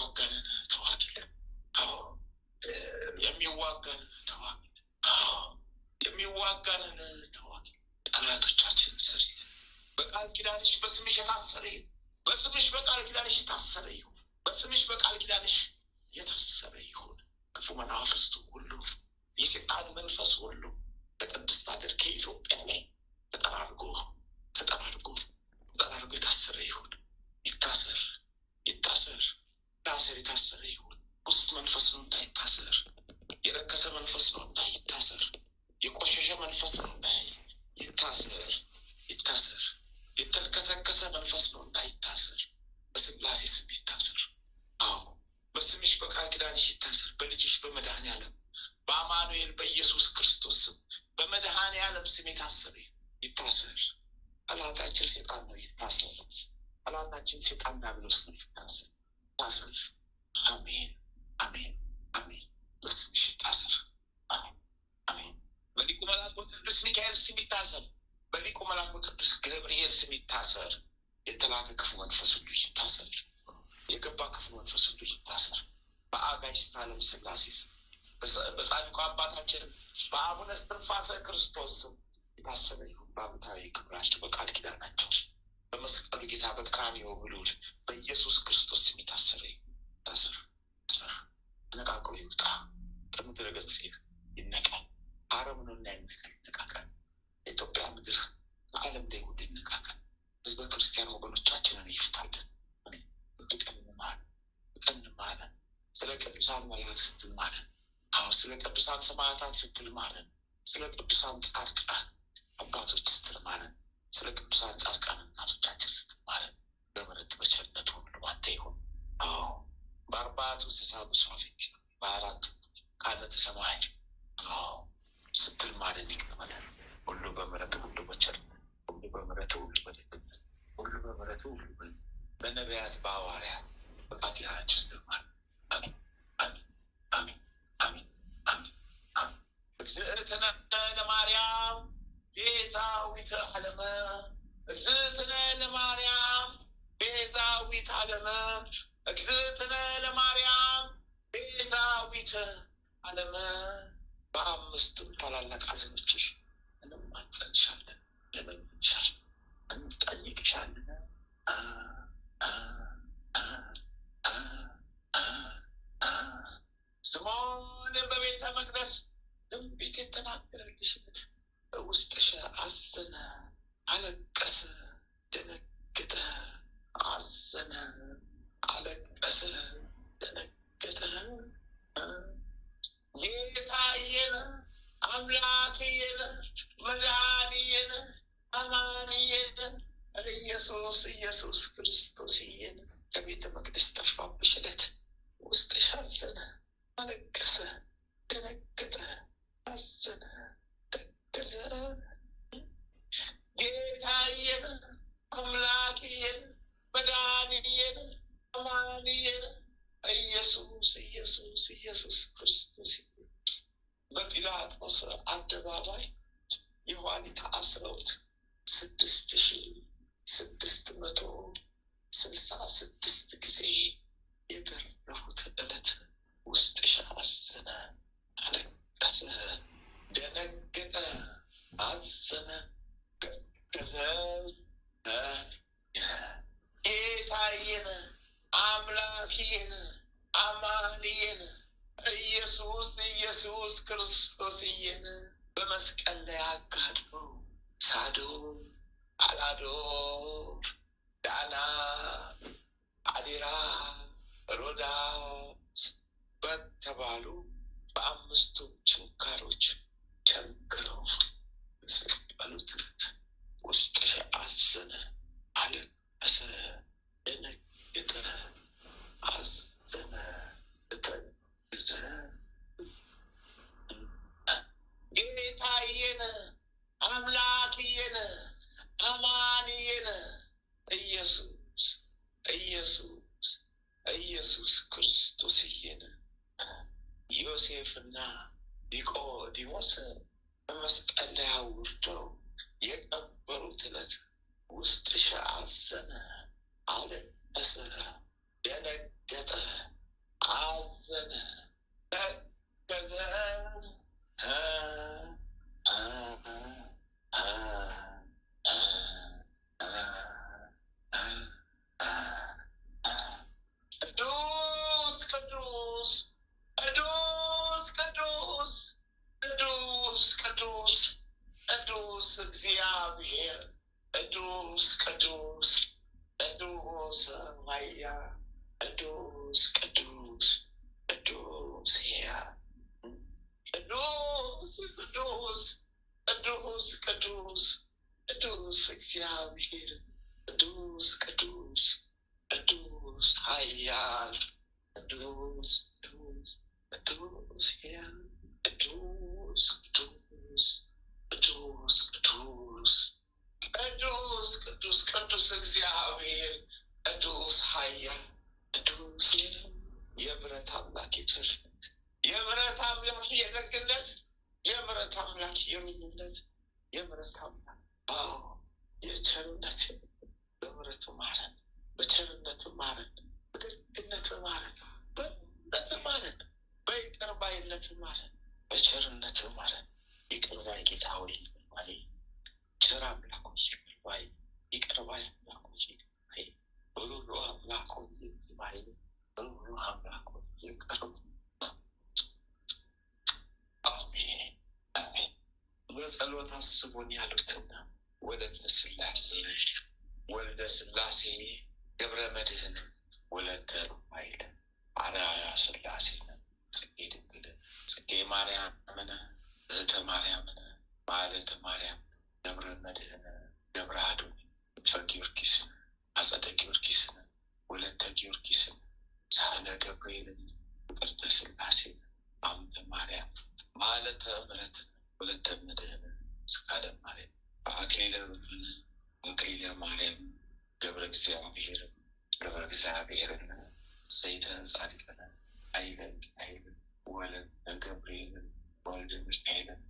የሚዋጋንን ተዋጊ። አዎ የሚዋጋንን ተዋጊ። አዎ የሚዋጋንን ተዋጊ። ጠላቶቻችን ስር በቃል ኪዳንሽ በስምሽ የታሰረ በስምሽ በቃል ኪዳንሽ የታሰረ ይሁን። በስምሽ በቃል ኪዳንሽ የታሰረ ይሁን። ክፉ መናፍስቱ ሁሉ የሰይጣን መንፈስ ሁሉ በቅድስት ሀገር ከኢትዮጵያ ላይ ተጠራርጎ የታሰረ ይሁን። ይታሰር የታሰረ ይሁን። ውስጥ መንፈስ ነው እንዳይታሰር። የረከሰ መንፈስ ነው እንዳይታሰር። የቆሸሸ መንፈስ ነው እንዳይታሰር። የተልከሰከሰ መንፈስ ነው እንዳይታሰር። በስላሴ ስም ይታሰር። አዎ በስምሽ በቃል ኪዳንሽ ይታሰር። በልጅሽ በመድኃኔዓለም በአማኑኤል በኢየሱስ ክርስቶስ ስም በመድኃኔዓለም ስም የታሰረ ይታሰር። ጠላታችን ሰይጣን ነው፣ ይታሰር። ጠላታችን ሰይጣን ዲያብሎስ ነው፣ ይታሰር። አሜን። በስምሽ ይታሰር። አሜን። በሊቁ መልአኩ ቅዱስ ሚካኤል ስም ይታሰር። በሊቁ መልአኩ ቅዱስ ገብርኤል ስም ይታሰር። የተላከ ክፉ መንፈስ ሁሉ ይታሰር። የገባ ክፉ መንፈስ ሁሉ ይታሰር። በአጋዕዝተ ዓለም ሥላሴ ስም በጻድቁ አባታችን በአቡነ እስትንፋሰ ክርስቶስ ስም የታሰረ ይሁን። በዓመታዊ ክብራቸው በቃል ኪዳናቸው በመስቀሉ ጌታ በቀራንዮ ብሉል በኢየሱስ ክርስቶስ ስም የታሰረ ይታሰር። ተነቃቅሎ ይውጣ። ከምድረ ገጽ ይነቃል። አረምኖና ይነቃቃል። የኢትዮጵያ ምድር ከዓለም ላይ ሁሉ ይነቃቃል። ህዝበ ክርስቲያን ወገኖቻችንን ይፍታልን። ቀን ማለን ስለ ቅዱሳን መላእክት ስትል ማለን። አዎ ስለ ቅዱሳን ሰማዕታት ስትል ማለን። ስለ ቅዱሳን ጻድቃን አባቶች ስትል ማለን። ስለ ቅዱሳን ጻድቃን እናቶቻችን ስትል ማለን። በምሕረት በቸርነቱ ሁሉ አንተ ይሁን። አዎ በአርባዕቱ እንስሳ መስዋዕት በአራቱ ቃላተ ሰማይ አዎ ስትል ማለን። ይቅር በለን። ሁሉ በምሕረቱ ሁሉ በቸርነቱ ሁሉ በምሕረቱ ሁሉ በደግነት ሁሉ በምሕረቱ ሁሉ በነቢያት በሐዋርያት በቃል ኪዳናቸው ስትል ማለን። አሜን። እግዝእትነ ለማርያም ቤዛዊተ ዓለም እግዝእትነ ለማርያም ቤዛዊተ ዓለም እግዝእትነ ለማርያም ቤዛዊተ ዓለም። በአምስቱም ታላላቅ ሐዘኖችሽ እንማጸንሻለን፣ እንለምንሻለን፣ እንጠይቅሻለን። ስምዖን በቤተ መቅደስ ትንቢት የተናገረልሽለት በውስጥሽ አዘነ፣ አለቀሰ፣ ደነገጠ። አዘነ፣ አለቀሰ፣ ደነገጠ። ጌታዬን አምላኬን መድኃኒዬን አማኑኤልን ኢየሱስ ክርስቶስዬን ከቤተ መቅደስ ጠፋብሽ ዕለት ውስጥሽ አዘነ፣ አለቀሰ፣ ደነገጠ፣ አዘነ፣ ተከዘ። ጌታዬን አምላኬን መድኃኒዬን አማኑኤል ኢየሱስ ክርስቶስ በጲላጦስ አደባባይ የኋሊት አስረውት 6666 ጊዜ የገረፉት ዕለት ውስጥሽ አዘነ፣ አለቀሰ፣ ደነገጠ፣ አዘነ፣ ገዘ። ጌታዬን አምላኬን አማኑኤል ኢየሱስ ክርስቶስዬን በመስቀል ላይ አጋድመው ሳዶር፣ አላዶር፣ ዳና፣ አዴራ፣ ሮዳስ በተባሉ በአምስቱ ችንካሮች ቸንክረው በሰቀሉት ውስጥሽ አዘነ፣ አለቀሰ፣ ደነገጠ፣ አዘነ፣ ተከዘ። ጌታዬን አምላኬን አማኑኤል ኢየሱስ ክርስቶስዬን ዮሴፍና ኒቆዲሞስ በመስቀል ላይ አውርደው የቀበሩት ዕለት ውስጥሽ አዘነ፣ አለቀሰ፣ ደነገጠ፣ ቅዱስ ቅዱስ ቅዱስ ቅዱስ ቅዱስ ቅዱስ ቅዱስ እግዚአብሔር ቅዱስ ቅዱስ ቅዱስ ኃያል ቅዱስ ቅዱስ ቅዱስ ሕያው ቅዱስ ቅዱስ ቅዱስ ቅዱስ ቅዱስ እግዚአብሔር ቅዱስ ቅዱስ ቅዱስ ኃያል ቅዱስ ቅዱስ ቅዱስ ሕያው ቅዱስ ቅዱስ ቅዱስ ቅዱስ ቅዱስ ቅዱስ ቅዱስ እግዚአብሔር ቅዱስ ኃያል ቅዱስ የምሕረት አምላክ የቸርነት የምሕረት አምላክ የደግነት የምሕረት አምላክ የምሕረት የምሕረት አምላክ የቸርነት በምሕረት ማረን፣ በቸርነት ማረን፣ በደግነት ማረን፣ በእምነት ማረን፣ በይቅር ባይነት ማረን፣ በቸርነት ማረን። ይቅር ባይ ጌታ ሆይ ይቅር ባይ ቸር አምላክ ሆይ ይቅር ባይ ይቅር ባይ አምላክ ሆይ ይቅር ባይ ሩሩ አምላክ ሆይ ይቅር ባይ ሩሩ አምላክ ሆይ ይቅር አሜን አሜን። በጸሎት አስቡን ያሉትና ወለተ ሥላሴ ወልደ ሥላሴ ገብረ መድኅን ወለተ ሩፋኤል አርአያ ሥላሴ ጽጌ ድንግል ጽጌ ማርያምን እህተ ማርያምን ማለተ ማርያም ገብረ መድኅን ገብረ አዶኒ ፈጊዮርጊስን አጸደ ጊዮርጊስን ወለተ ጊዮርጊስን ሳህለ ገብርኤልን ፍቅርተ ሥላሴን አምደ ማርያም ማለተ ምሕረትን ወለተ መድኅን ስካለ ማርያም አክሊለ ብርሃን አክሊለ ማርያም ገብረ እግዚአብሔርን ሰይተ ጻድቃን ኃይለ ሚካኤልን ወለተ ገብርኤልን ወልደ ሚካኤልን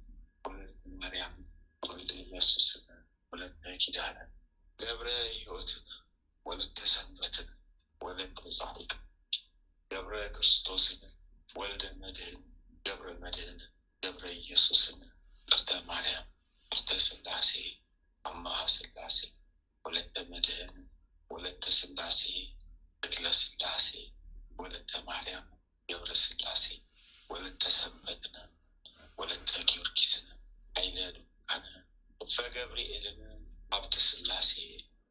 ወለተ ማርያም ወልደ ኢየሱስን ወለተ ኪዳንን ገብረ ሕይወትን ወለተ ሰንበትን ወለተ ጻድቅ ገብረ ክርስቶስን ወልደ መድኅን ገብረ መድኅን ገብረ ኢየሱስን ቅርተ ማርያም ቅርተ ሥላሴ አምሃ ሥላሴ ወለተ መድኅን ወለተ ሥላሴ ተክለ ሥላሴ ወለተ ማርያም ገብረ ሥላሴ ወለተ ሰንበትን ወለተ ጊዮርጊስን ኃይለ ሉቃን ዕፀ ገብርኤልን ሀብተ ሥላሴ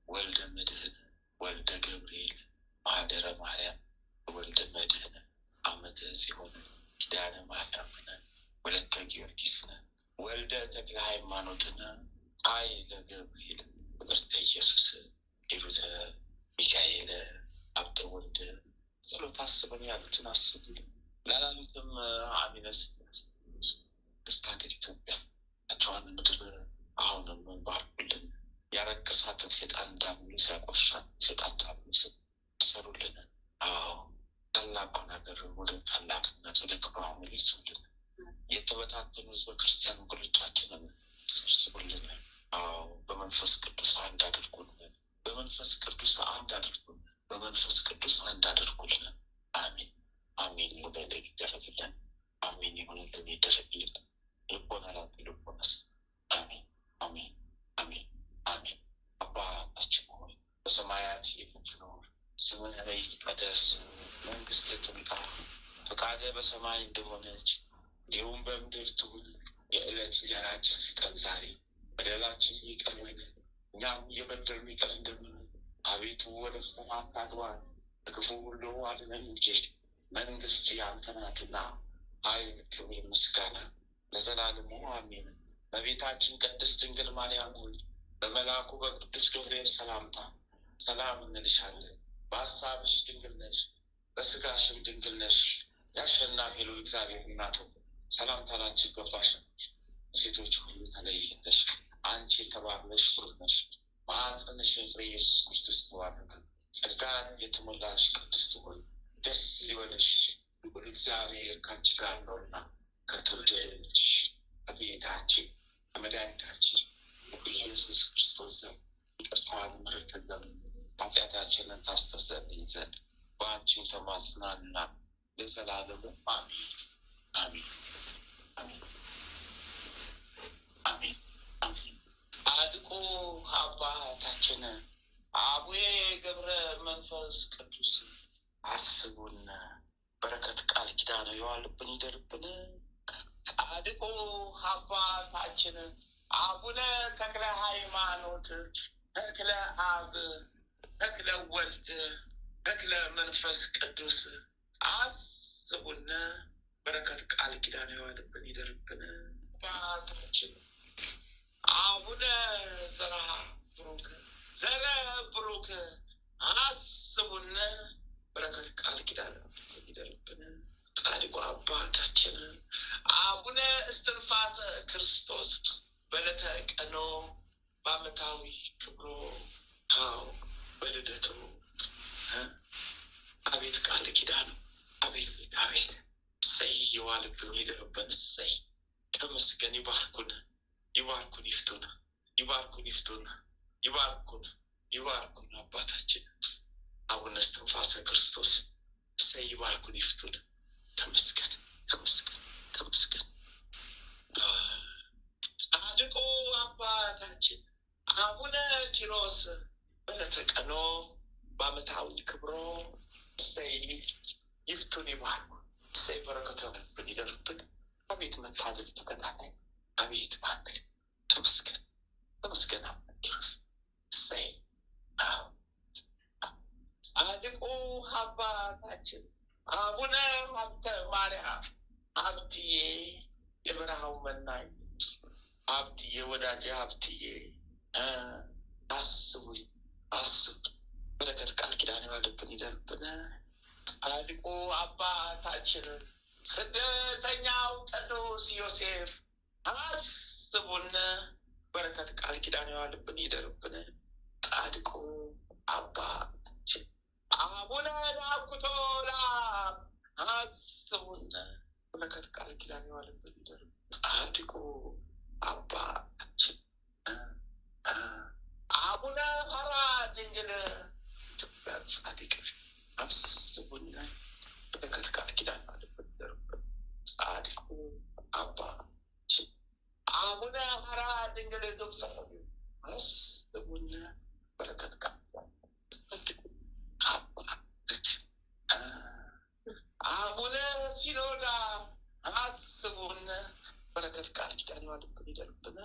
ወልደ መድኅን ወልደ ገብርኤል ማኅደረ ማርያም ወልደ መድኅን ዓመተ ጽዮን ኪዳነ ማርያምን ወለተ ጊዮርጊስን ወልደ ተክለ ሃይማኖትን ኃይለ ገብርኤል ፍቅርተ ኢየሱስ ሂሩተ ሚካኤል አብደ ወልደ ጸሎት አስበን ያሉትን አስቡልን ላላሉትም አሚነ ሥላሴ ደስታ ሀገር ኢትዮጵያ ናቸዋን ምድር አሁንም ባርኩልን። ያረከሳትን ሴጣን እንዳሙሉ ሲያቆሻት ሴጣን እንዳሙሉ ሰሩልን። አዎ ታላቁን ሀገር ወደ ታላቅነት ወደ ክብሯ መልሱልን። የተበታተኑ ሕዝበ ክርስቲያን ወገኖቻችንን ሰብስቡልን። አዎ በመንፈስ ቅዱስ አንድ አድርጉልን። በመንፈስ ቅዱስ አንድ አድርጉልን። በመንፈስ ቅዱስ አንድ አድርጉልን። አሜን አሜን። ይሁንልን ይደረግልን። አሜን ይሁንልን ይደረግልን። ልቦና ላንተ ልቦና አሜን አሜን አሜን አሜን። አባታችን ሆይ በሰማያት የምትኖር ስምህ ይቀደስ፣ መንግሥትህ ትምጣ፣ ፈቃድህ በሰማይ እንደሆነች እንዲሁም በምድር ትሁን። የዕለት እንጀራችንን ስጠን ዛሬ፣ በደላችንን ይቅር በለን እኛም እየበደልን ይቅር እንደምንል፣ አቤቱ ወደ ፈተና አታግባን ከክፉ ሁሉ አድነን እንጂ መንግሥት ያንተ ናትና ኃይል፣ ክብር፣ ምስጋና ለዘላለሙ አሜን። እመቤታችን ቅድስት ድንግል ማርያም ሆይ በመልአኩ በቅዱስ ገብርኤል ሰላምታ ሰላም እንልሻለን። በሐሳብሽ ድንግል ነሽ፣ በሥጋሽም ድንግል ነሽ። የአሸናፊ ልዑል እግዚአብሔር እናት ሆይ ሰላምታ ላንቺ ይገባሻል። ሴቶች ሁሉ ተለይተሽ አንቺ የተባረክሽ ፍሬ ነሽ፣ ማኅፀንሽ ፍሬ ኢየሱስ ክርስቶስ የተባረከ። ጸጋን የተሞላሽ ቅድስት ሆይ ደስ ይበልሽ፣ ልዑል እግዚአብሔር ከአንቺ ጋር ነውና ከተወደደው ልጅሽ ከጌታችን ከመድኃኒታችን ኢየሱስ ክርስቶስ ዘንድ ይቅርታን ምሕረትን ለምኝ ኃጢአታችንን ታስተሰርይልን ዘንድ በአንቺው ተማጽናንና ለዘላለሙ አሜን አሜን አሜን አሜን አሜን። ጻድቁ አባታችን አቡነ ገብረ መንፈስ ቅዱስ አስቡን። በረከት ቃል ኪዳን የዋልብን ይደርብን። ጻድቁ አባታችን አቡነ ተክለ ሃይማኖት ተክለ አብ ተክለ ወልድ ተክለ መንፈስ ቅዱስ አስቡን። በረከት ቃል ኪዳን የዋልብን ይደርብን። አባታችን አቡነ ዘርዓ ብሩክ አስቡን። በረከት ቃል ኪዳን ይደርብን። ጻድቁ አባታችን አቡነ እስትንፋሰ ክርስቶስ በዕለተ ቀኖ በዓመታዊ ክብሮ በልደቱ አቤት ቃል ኪዳን አቤት እሰይ የዋልብን ይደርብን። እሰይ ተመስገን። ይባርኩን ይፍቱን አባታችን አቡነ እስትንፋሰ ክርስቶስ እሰይ ይባርኩን ይፍቱን። ተመስገን። ጻድቁ አባታችን አቡነ ኪሮስ በዕለተ ቀኖ በዓመታዊ ክብሮ እሰይ ይፍቱን ይባርኩ። እሰይ በረከቱ ይደርብን። አቤት መታደል ተከታታይ አቤት ባንክ ተመስገን አቡነ ኪሮስ እሰይ። ጻድቁ አባታችን አቡነ ሀብተ ማርያም ሀብትዬ የበረሃው መናኝ ሀብትዬ ወዳጄ ሀብትዬ አስቡኝ። በረከት ቃል ኪዳን የዋልብን ይደርብን። ጻድቁ አባታችን ስደተኛው ቅዱስ ዮሴፍ አስቡን። በረከት ቃል ኪዳን የዋልብን ይደርብን። ጻድቁ አባታችን አቡነ ናኩቶላ አስቡን። በረከት ቃል ኪዳን የዋልብን ይደርብን። ጻድቁ አባታችን አቡነ ሐራ ድንግል ኢትዮጵያ ጻድቅ አስቡን። በረከት ቃል ኪዳን የዋልብን ይደርብን። ጻድቁ አባታችን አቡነ ሐራ ድንግል ግብፃዊ አስቡን። በረከት ቃል ጻድቁ አባታችን አቡነ ሲኖዳ አስቡን። በረከት ቃል ኪዳን የዋልብን ይደርብን።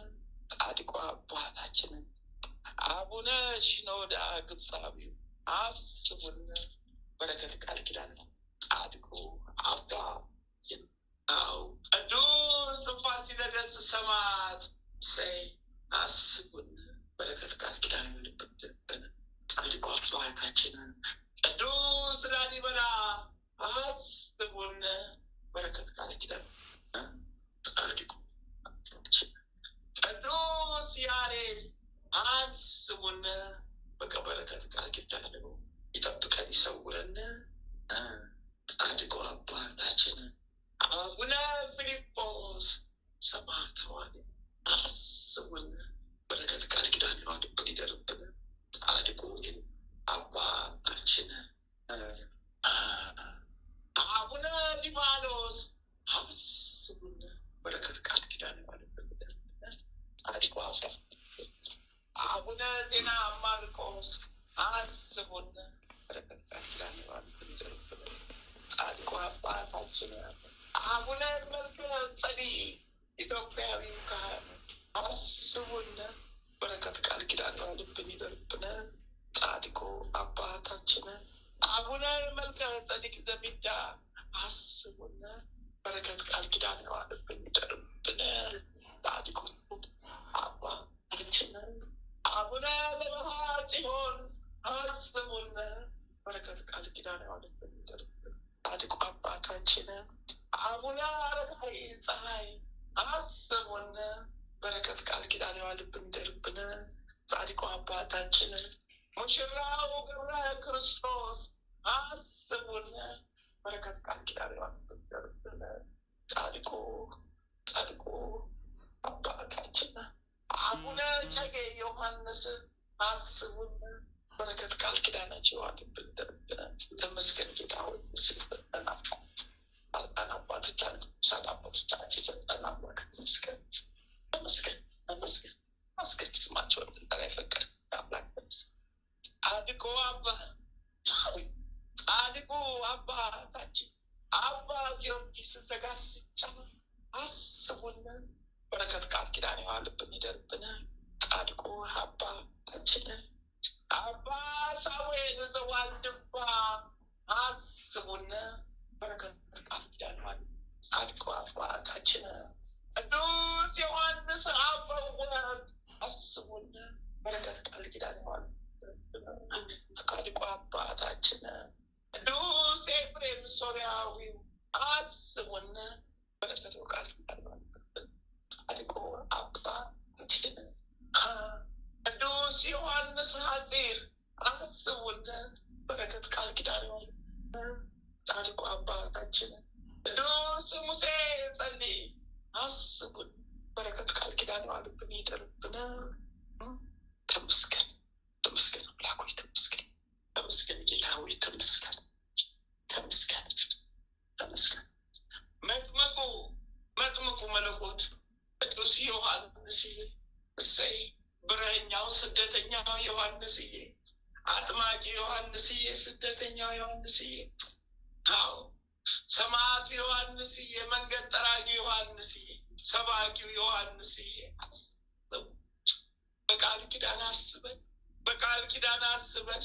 ጻድቁ አባታችንን አቡነ ሽኖዳ ግብፃዊው አስቡን። በረከት ቃል ኪዳን ጻድቁ አባታችን ቅዱስ ፋሲለደስ ሰማዕት እሰይ አስቡን። በረከት ቃል ኪዳን የዋልብን ይደርብን። ጻድቁ አባታችንን ቅዱስ ላሊበላ አስቡን። በረከት ቃል ኪዳን ጻድቁ አባታችን ቅዱስ ያሬድ አስቡን። በረከት ቃል ኪዳን ይጠብቀን ይሰውረን። ጻድቁ አባታችን አቡነ ፊልጶስ ሰማዕታዊ አስቡን። በረከት ቃል ኪዳን የዋልብን ይደርብን። ጻድቁ አባታችን አቡነ ሊባኖስ አስቡን። በረከት ቃል ኪዳን የዋልብን ይደርብን። ጻድቁ አቡነ ዜና ማርቆስ አስቡን። በረከት ቃል ኪዳን የዋልብን ይደርብን። ጻድቁ አባታችን አቡነ መልከ ጼዴቅ ኢትዮጵያዊ ካህን አስቡን። በረከት ቃል ኪዳን የዋልብን ይደርብን። ጻድቁ አባታችን አቡነ መልከ ጼዴቅ ዘሚዳ አስቡን። በረከት ቃል ኪዳን የዋልብን ይደርብን። ጻድቁ አባታችን አቡነ ለብሃ ጽዮን አስቡን። በረከት ቃል ኪዳን የዋልብን ይደርብን። ጻድቁ አባታችን አቡነ አረጋዊ ፀሐይ አስቡን። በረከት ቃል ኪዳን የዋልብን ይደርብን። ጻድቁ አባታችን ሙሽራው ገብረ ክርስቶስ አስቡን። በረከት ቃል ኪዳን የዋልብን ይደርብን። ጻድቁ አባታችን አቡነ እጨጌ ዮሐንስ አስቡን። በረከት ቃል ኪዳናቸው የዋልብን ይደርብን። ተመስገን ጌታ ሆይ ስለሰጠን ጻድቃን አባቶቻችን አባቶቻችን የሰጠን አምላክ ተመስገን። ስማቸውን ልንጠራ የፈቀደ አምላክ ጻድቁ ጻድቁ አባታችን አባ ጊዮርጊስ ዘጋስጫ አስቡን በረከት ቃል ኪዳን የዋልብን ይደርብን። ጻድቁ አባታችን አባ ሳሙኤል ዘዋልድባ አስቡን በረከት ቃል ኪዳን የዋል። ጻድቁ አባታችን ቅዱስ ዮሐንስ አፈወርቅ አስቡን በረከት ቃል ኪዳን የዋል። ጻድቁ አባታችን ቅዱስ ኤፍሬም ሶርያዊው አስቡን በረከት ቃል ኪዳን የዋል። ጻድቁ አባታችን ቅዱስ ዮሐንስ ሐጺር አስቡን በረከት ቃል ኪዳን የዋል። ጻድቁ አባታችን ቅዱስ ሙሴ ጸልይ አስቡን በረከት ቃል ኪዳን የዋልብን ይደርብን። ተመስገን ተመስገን አምላክ ሆይ ተመስገን፣ ተመስገን ጌታ ሆይ ተመስገን፣ ተመስገን ተመስገን። መጥምቁ መለኮት ቅዱስ ዮሐንስዬ እሰይ፣ ብርሃኛው ስደተኛው ዮሐንስዬ፣ አጥማቂ ዮሐንስዬ፣ ስደተኛው ዮሐንስዬ፣ አዎ ሰማዕቱ ዮሐንስዬ፣ መንገድ ጠራጊ ዮሐንስዬ፣ ሰባኪው ዮሐንስዬ አስቡ። በቃል ኪዳን አስበን፣ በቃል ኪዳን አስበን፣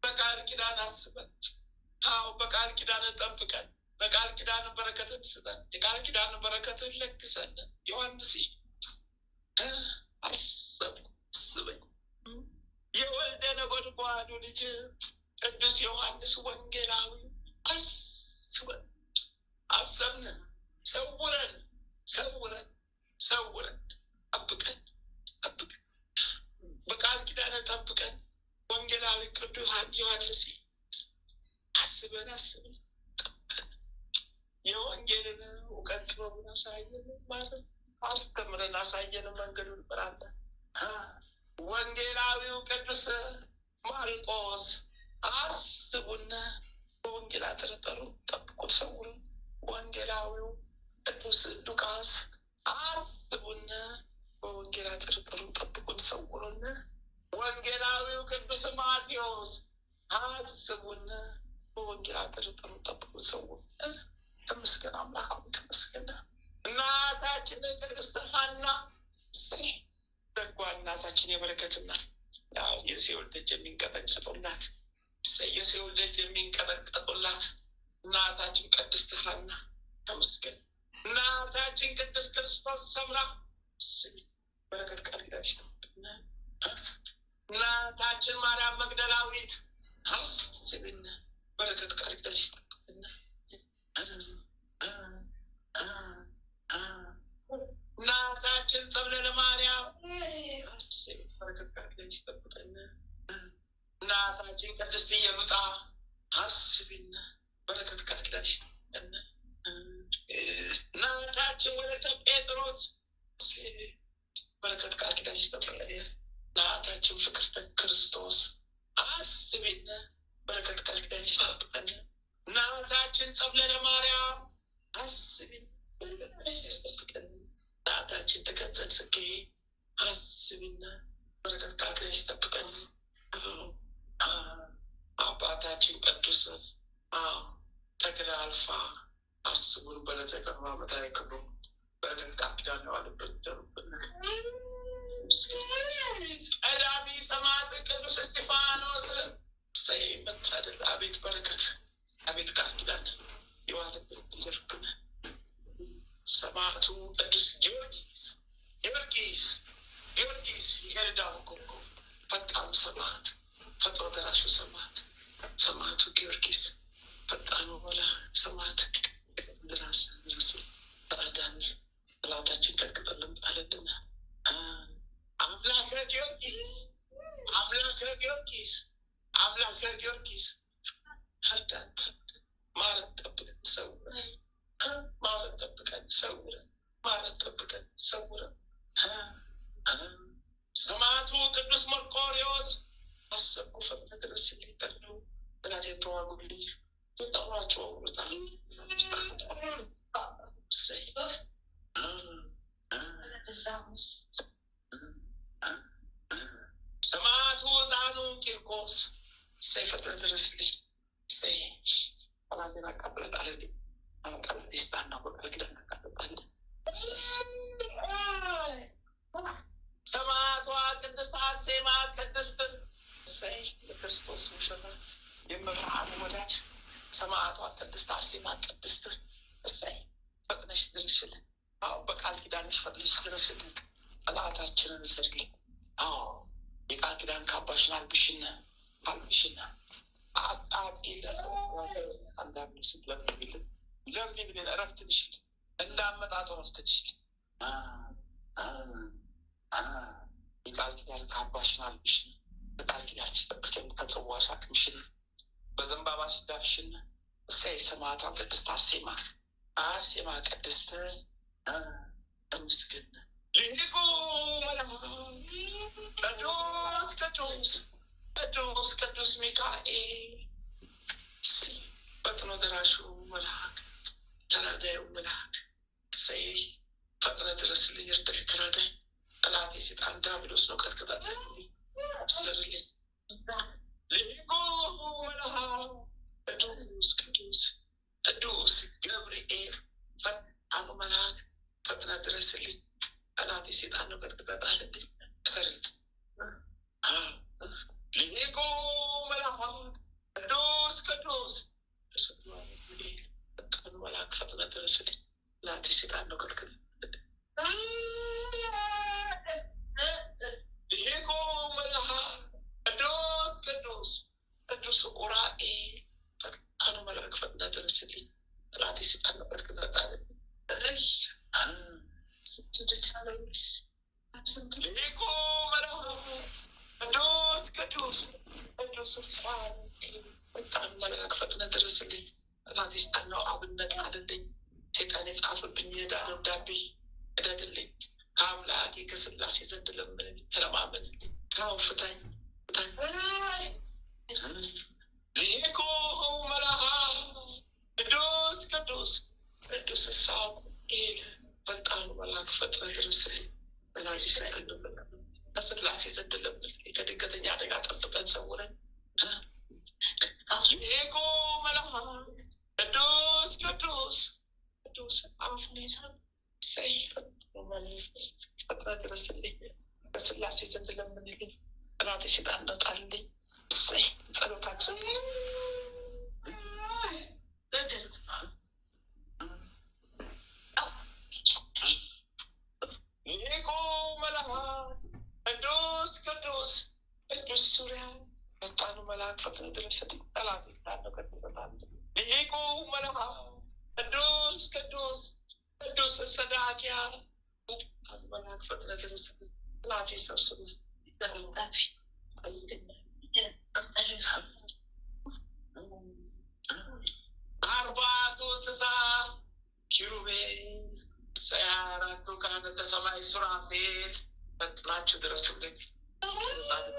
በቃል ኪዳን አስበን። አዎ በቃል ኪዳን ጠብቀን፣ በቃል ኪዳን በረከትን ስጠን፣ የቃል ኪዳን በረከትን ለግሰን። ዮሐንስዬ አስበኝ። የወልደ ነጎድጓዱ ልጅ ቅዱስ ዮሐንስ ወንጌላዊ አስበን፣ አሰብን። ሰውረን ሰውረን ሰውረን፣ ጠብቀን ጠብቀን፣ በቃል ኪዳን ጠብቀን። ወንጌላዊ ቅዱስ ዮሐንስ አስበን አስበን ጠብቀን። የወንጌልን እውቀት ጥበቡን አሳየን ማለት አስተምረን አሳየን፣ መንገዱን ብራለ። ወንጌላዊው ቅዱስ ማርቆስ አስቡና በወንጌል አጥርጥሩ ጠብቁን ሰውሩን። ወንጌላዊው ቅዱስ ሉቃስ አስቡና በወንጌል አጥርጥሩ ጠብቁን ሰውሩን። ወንጌላዊው ቅዱስ ማቴዎስ አስቡና በወንጌል አጥርጥሩ ጠብቁን ሰውሩን። ተመስገን አምላክ ተመስገን። እናታችን ቅድስት ሐና ደጓ እናታችን የበረከትና የሲኦል ደጅ የሚንቀጠቀጡላት የሲኦል ደጅ የሚንቀጠቀጡላት እናታችን ቅድስት ሐና ተመስገን። እናታችን ቅድስት ክርስቶስ ሰምራ በረከት ቃል ኪዳንሽ ተጠብቅና። እናታችን ማርያም መግደላዊት አስብና በረከት ቃል ኪዳንሽ ተጠብቅና። እናታችን ጸብለለ ማርያም በረከት ቃል ኪዳንሽ ተጠብቅና። እናታችን ቅድስት ኢየሉጣ አስብና በረከት ቃል ኪዳንሽ ተጠብቅና። እናታችን ወለተ ጴጥሮስ በረከት ቃል ኪዳንሽ ተጠብቅና። እናታችን ፍቅርተ ክርስቶስ አስብና በረከት ቃል ኪዳንሽ ተጠብቅና። እናታችን ጸብለለ ማርያም አስብና በረከት ቃል ኪዳንሽ ተጠብቅና። እናታችን ተከዘን ጽጌ አስብና በረከት ቃል ኪዳንሽ ተጠብቅና። አባታችን ቅዱስ ተክለ አልፋ አስቡን በለተቀሩ ዓመታዊ ክብሩ በረከት ቃል ኪዳን የዋልብን ይደሩብን። ቀዳሚ ሰማዕት ቅዱስ እስጢፋኖስ ሰይ መታደል፣ አቤት በረከት፣ አቤት ቃል ኪዳን የዋልብን ይደሩብን። ሰማዕቱ ቅዱስ ጊዮርጊስ የልዳው ኮከብ ፈጣኑ ሰማዕት፣ ፈጥኖ ደራሹ ሰማዕት፣ ሰማዕቱ ጊዮርጊስ ፈጣኑ ወላ ሰማዕት ድራስ ተራዳን ጠላታችን ቀጥቅጠልን ጣለልና። አምላከ ጊዮርጊስ እርዳን፣ ማረን፣ ጠብቀን፣ ሰውረን፣ ማረን፣ ጠብቀን፣ ሰውረን፣ ማረን፣ ጠብቀን፣ ሰውረን። ሰማዕቱ ቅዱስ መርቆሬዎስ አሰብኩ ፈጥነ ድረስ ሊጠለው ጥላቴን ተዋጉልኝ ጠሯቸው አውሩታል። ሰማዕቱ ሕፃኑ ቂርቆስ ፈጥነ ድረስልኝ እሰይ ጠላቴን አቃጥለጣለሁ። ጠላት ይስጣና በቃል ኪዳን አቃጥለጣለሁ። ሰማዕቷ ቅድስት አርሴማ ቅድስት እሰይ ለክርስቶስ ሙሽራ የመብርሃን ወዳጅ ሰማዕቷ ቅድስት አርሴማ ቅድስት እሰይ ፈጥነሽ ድረሽልን። አዎ በቃል ኪዳንሽ ፈጥነሽ ድረሽልን። ጠላታችንን ስርልን። አዎ የቃል ኪዳን ካባሽን አልብሽና አቃቂ ለሰአንዳምስት ለምንብልን እረፍት ትሽል እንዳመጣጡ እረፍት ትሽል የቃል ኪዳን ካባሽን አልብሽን በቃል ኪዳን ስጠብቀን ከጽዋሽ አቅምሽን በዘንባባሽ ዳብሽን እሰይ ሰማዕቷ ቅድስት አርሴማ ቅድስት ተመስገን። ሊቁ ቅዱስ ሚካኤል ፈጥኖ ደራሹ መልአክ ተራዳዩ መልአክ እሰይ ፈጥነ ድረስልኝ፣ እርዳኝ፣ ተራዳኝ። ጠላቴ ሰይጣን ዲያብሎስ ነው ቀጥቅጠኝ አስለርልኝ። ሊቁ መልአክ ቅዱስ ገብርኤል ፈጣኑ መልአክ ፈጥነ ድረስልኝ። ጠላቴ ሰይጣን ነው ቀጥቅጠኝ ሰርልኝ። ሊቁ መልአክ ቅዱስ ፈጣኑ መልአክ ፈጥነ ድረስልኝ። ጠላቴ ሰይጣን ነው ቀጥቅጠኝ። ሊቁ መልአክ ቅዱስ ኡራኤል ፈጣኑ መልአክ ፈጥነ ድረስልኝ። ጠላቴ ሰይጣን ነው ቀጥቅጠኝ። ሊቁ መልአክ ቅዱስ ፈጣኑ መልአክ ፈጥነ ድረስልኝ። ጠላቴ ሰይጣን ነው አብነት አድልኝ። ሰይጣን የጻፈብኝ የዕዳ ደብዳቤ እደድልኝ። ከአምላኬ ከሥላሴ ዘንድ ለምንልኝ ተለማመንልኝ። ካው ፍታኝ። ሊቁ መልአክ ቅዱስ ሳሙኤል ፈጣኑ መልአክ ፈጥነ ድረስልኝ። ጠላቴ ሰይጣን ነው ከሥላሴ ዘንድ ለምንልኝ። ከድንገተኛ አደጋ ጠብቀን ሰውረን። ሊቁ መልአክ ቅዱስ አፍኒን እሰይ ፈጥነ ድረስልኝ። ከሥላሴ ዘንድ ለምንልኝ። ጠላቴ ሰይጣን ነው ጣልልኝ። እሰይ ጸሎታችን ሊቁ መልአክ ቅዱስ ሱሪያ ፈጣኑ መልአክ ፈጥነ ድረስልኝ። ጠላቴ ሰይጣን ነው ቀጥቅጠኝ። ሊቁ መልአክ ቅዱስ ሰዳክያ ፈጣኑ መልአክ ፈጥነ ድረስልኝ። ጠላቴ ሰብስብ አርባዕቱ እንስሳ ኪሩቤል አራቱ ካህናተ ሰማይ ሱራፌል ፈጥናችሁ ድረሱልኝ። ስለ ጻድቁ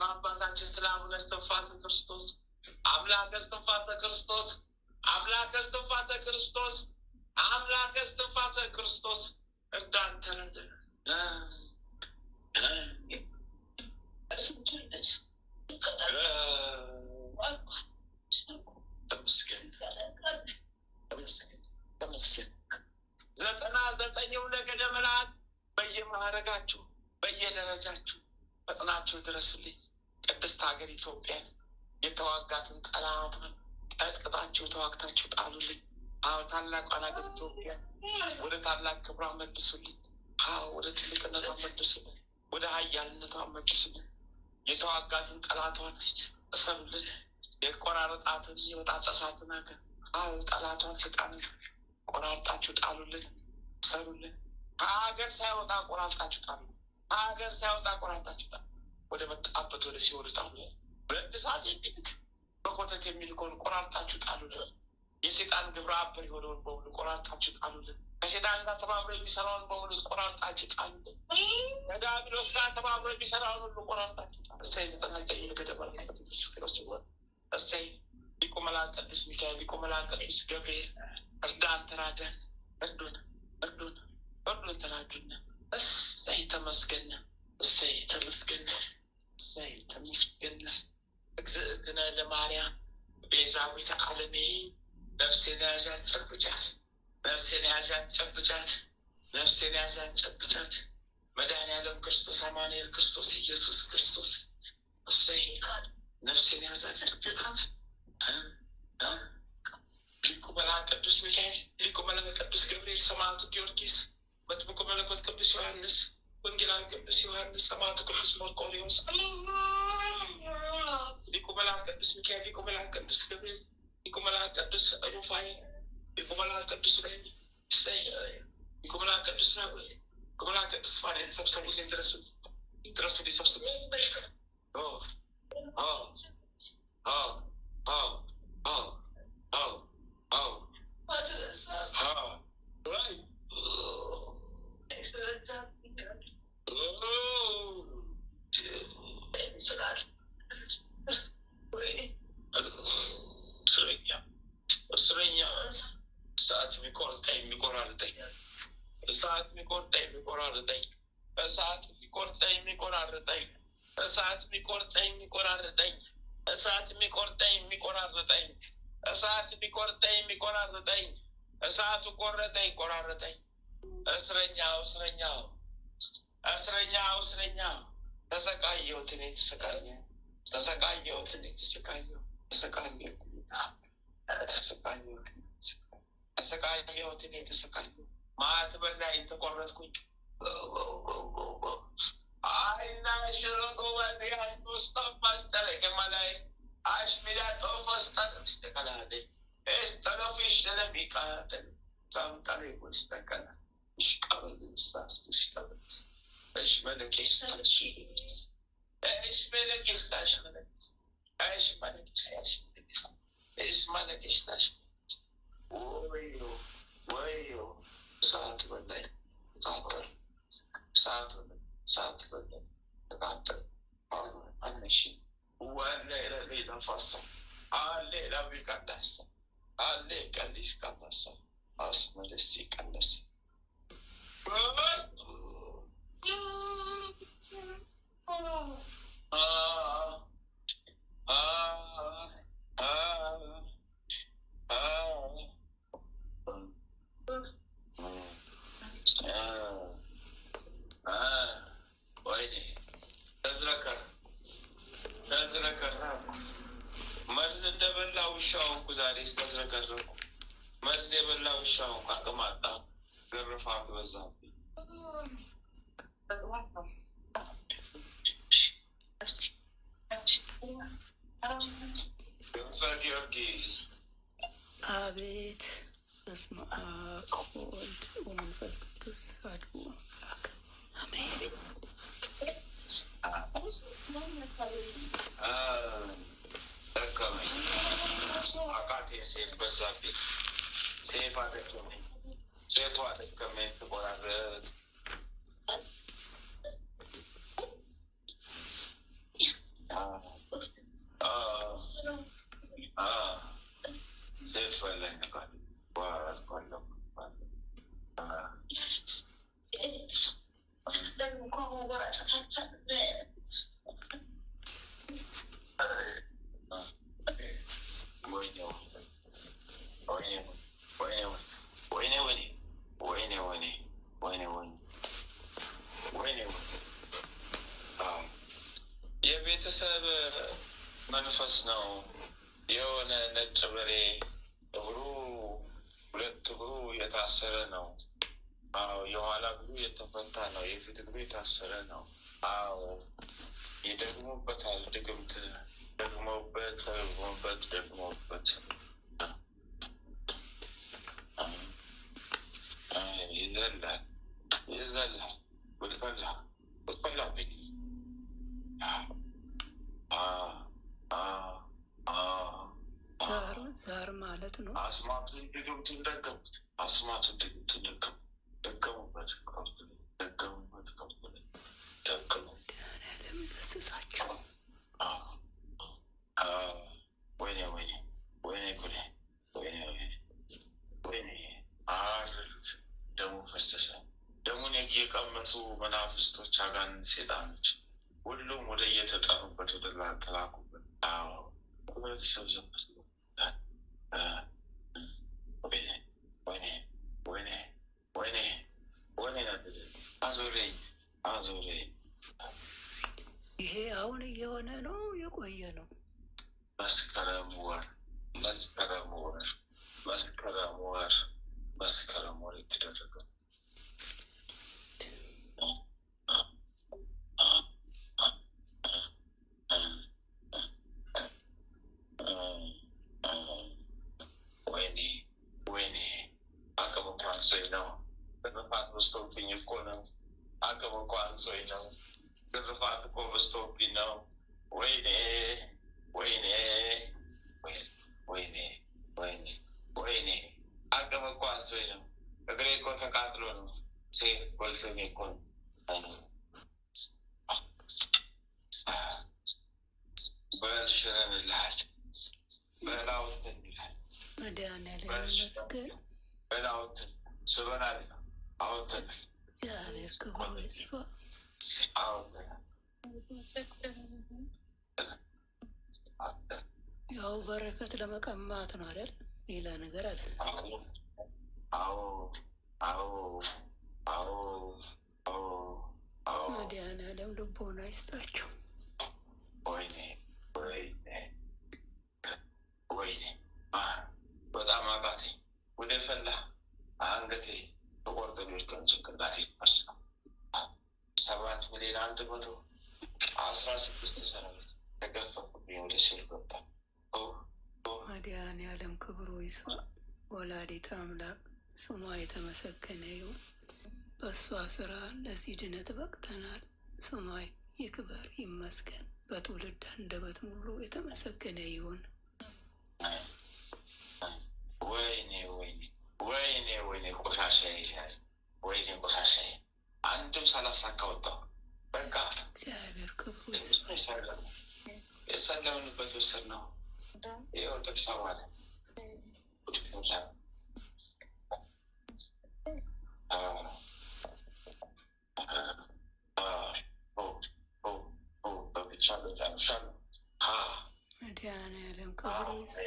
አባታችን ስለ አቡነ እስትንፋሰ ክርስቶስ አምላከ እስትንፋሰ ክርስቶስ እርዳን ተረዳን። ተመስገን። 99 ነገደ መላእክት በየማዕረጋችሁ በየደረጃችሁ ፈጥናችሁ ድረሱልኝ። ቅድስት ሀገር ኢትዮጵያን የተዋጋትን ጠላቷን ቀጥቅጣችሁ ተዋግታችሁ ጣሉልኝ። አዎ ታላቋን ሀገር ኢትዮጵያ ወደ ታላቅ ክብሯ መልሱልኝ። አዎ ወደ ትልቅነቷ መልሱልኝ። ወደ ኃያልነቷ መልሱልኝ። የተዋጋትን ጠላቷን እሰሩልን። የቆራረጣትን የበጣጠሳትን ሀገር አዎ ጠላቷን ሰይጣንን ቆራርጣችሁ ጣሉልን፣ እሰሩልን። ከሀገር ሳይወጣ ቆራርጣችሁ ጣሉልን። ከሀገር ሳይወጣ ቆራርጣችሁ ጣሉ። ወደ መጣበት ወደ ሲኦል ጣሉልን። በእሳት የሚልክ በኮተት የሚልከውን ቆራርጣችሁ ጣሉልን። የሰይጣን ግብረ አበር የሆነውን በሙሉ ቆራርጣችሁ ጣሉልን። ከሰይጣን ጋር ተባብሮ የሚሰራውን በሙሉ ቆራርጣችሁ ጣሉልን። ከዲያብሎስ ጋር ተባብሮ የሚሰራውን ሁሉ ቆራርጣችሁ ጣሉ። እሰይ 99 ነገደ መላእክት እሰይ ሊቁ መልአክ ቅዱስ ሚካኤል ሊቁ መልአክ ቅዱስ ገብርኤል እርዳን ተራዳን። እርዱን ተራዱን። እሰይ ተመስገን። እሰይ ተመስገን እግዝእትነ ለማርያም ቤዛዊተ ዓለሜ ነፍሴን ያዣት ጨብጫት ነፍሴን ያዣት ጨብጫት ነፍሴን ያዣት ጨብጫት መድኃኒዓለም ክርስቶስ አማኑኤል ክርስቶስ ኢየሱስ ክርስቶስ እሰይ ነፍሴን ያዣት ጨብጫት። ሊቁ መልአክ ቅዱስ ሚካኤል ሊቁ መልአክ ቅዱስ ገብርኤል ሰማዕቱ ጊዮርጊስ መጥምቁ መለኮት ቅዱስ ዮሐንስ ወንጌላዊ ቅዱስ ዮሐንስ ሰማዕቱ ቅዱስ መርቆሬዎስ ሊቁ መልአክ ቅዱስ ሚካኤል ሊቁ መልአክ ቅዱስ ገብርኤል ሊቁ መልአክ ቅዱስ ሩፋኤል ሊቁ መልአክ ቅዱስ ራጉኤል እሰይ ሊቁ መልአክ ቅዱስ ራጉኤል ሊቁ መልአክ ቅዱስ ፋኑኤል ተሰብሰቡልኝ ድረሱ ሊሰብስቡ ሰዓት የሚቆርጠኝ የሚቆራርጠኝ እሳት የሚቆርጠኝ የሚቆራርጠኝ እሳት የሚቆርጠኝ የሚቆራርጠኝ እሳት የሚቆርጠኝ የሚቆራርጠኝ እሳት የሚቆርጠኝ የሚቆራርጠኝ እሳት የሚቆርጠኝ የሚቆራርጠኝ እሳቱ ቆረጠኝ ቆራረጠኝ። እስረኛው እስረኛው እስረኛው እስረኛው ተሰቃየሁት እኔ ተሰቃየሁ ተሰቃየሁት እኔ ተሰቃየሁ ተሰቃየሁት ተሰቃየሁት ተሰቃየሁት እኔ ተሰቃየሁ ማዕት በላይ ተቆረጥኩኝ። አይና ሽሮጎ ወዲያን ውስጠፍ ማስጠረቅ ማላይ አሽሚዳ ጦፎስ ጠረፍስ ተቀላደ ኤስጠረፊሽ ለሚቃተል ሳምጣሪ ውስጠቀላ እሽቀበል ስታስት እሽቀበል እሽ መለኬስ ታሽሚስ እሽ መለኬስ ታሽሚስ እሽ መለኬስ ታሽሚስ እሽ መለኬስ ታሽሚስ ወዮ ሰዓት በላይ ተቃጠል ሰዓት በላይ ተቃጠል አነሺ ወለ ሌላ ፋስታ አለ ለቢ ቀዳሳ አለ ቀሊስ ቀዳሳ አስመለሲ ቀነስ መርዝ እንደበላ ውሻውን ዛሬ ስተዝረከረኩ መርዝ የበላ ውሻውን አቅም አጣ። ግርፋት በዛብኝ። ክንፈ ጊዮርጊስ አቤት። በስመ አብ ወወልድ ወመንፈስ ቅዱስ አሐዱ አምላክ አሜን። ደከመኝ አቃቴ ሴፍ በዛብኝ። ሴፍ አደከመኝ ሴፉ አደከመኝ ተቆራረጥ ሴፍ ፈለኝ ቃል ዋስኳለሁ የቤተሰብ መንፈስ ነው። የሆነ ነጭ በሬ እግሩ ሁለት እግሩ የታሰረ ነው። አዎ የኋላ እግሩ የተፈታ ነው። የፊት እግሩ የታሰረ ነው። አዎ ይደግሙበታል። ድግምት ደግሞበት ደግሞበት ደግሞበት ይዘላል ይዘላል ወድቀላ ወድቀላብኝ ዛር ማለት ነው። አስማቱን ድግምቱን ደገሙት። አስማቱን ድግምቱን ደገሙበት ደገሙበት ደገሙ ለምን ገስጻቸው። ወይኔ ወይኔ ወይኔ ጉዴ ወይኔ ወይኔ አረሉት። ደሙ ፈሰሰ። ደሙን የቀመሱ መናፍስቶች፣ አጋንንት፣ ሴጣኖች ሁሉ ሁሉም ወደ እየተጠሩበት ወደ ተላኩበት ህብረተሰብ ዘመት ወይኔ አዞሬ ይሄ አሁን እየሆነ ነው የቆየ ነው። መስከረም ወር የተደረገው ወይኔ አቅም እንኳን ሰው ነው። ግርፋት በዝቶብኝ እኮ ነው። አቅም እንኳን ሰው ነው። ግርፋት እኮ በዝቶብኝ ነው። ወይኔ አቅም እንኳን ሰው ነው። እግሬ እኮ ተቃጥሎ ነው። ሴት በልቶኝ እኮ ነው። በልሽረንልሃል በላውትንልሃል መድኃኒዓለም ይመስገን። በላውትን ስበናል አውተን እግዚአብሔር ክብሩ ይስፋ። ያው በረከት ለመቀማት ነው አይደል? ሌላ ነገር አይደል? መድኃኒዓለም ልቦና ይስጣቸው። ወይኔ በጣም አቃተኝ። ወደ ፈላ አንገቴ ተቆርጠኞች ቀን ጭንቅላቴ ይፈርስ ነው። 7,116,000 ሰራዊት ተገፈፉብኝ። ወደ ሲል ገባ። መድኃኒዓለም ክብሩ ይስፋ። ወላዲተ አምላክ ስሟ የተመሰገነ ይሁን። በእሷ ስራ ለዚህ ድነት በቅተናል። ስሟ ይክበር ይመስገን። በትውልድ አንደበት ሙሉ የተመሰገነ ይሁን። ወይኔ ቆሻሻ ይያዝ። ወይኔ ቆሻሻ አንድም ሳላሳካ ወጣሁ። በቃ እግዚአብሔር ክብሩ የሰለምንበት ወሰድ ነው። ይኸው ጥቅስ አለ። መድኃኒዓለም ክብሩ ይስፋ።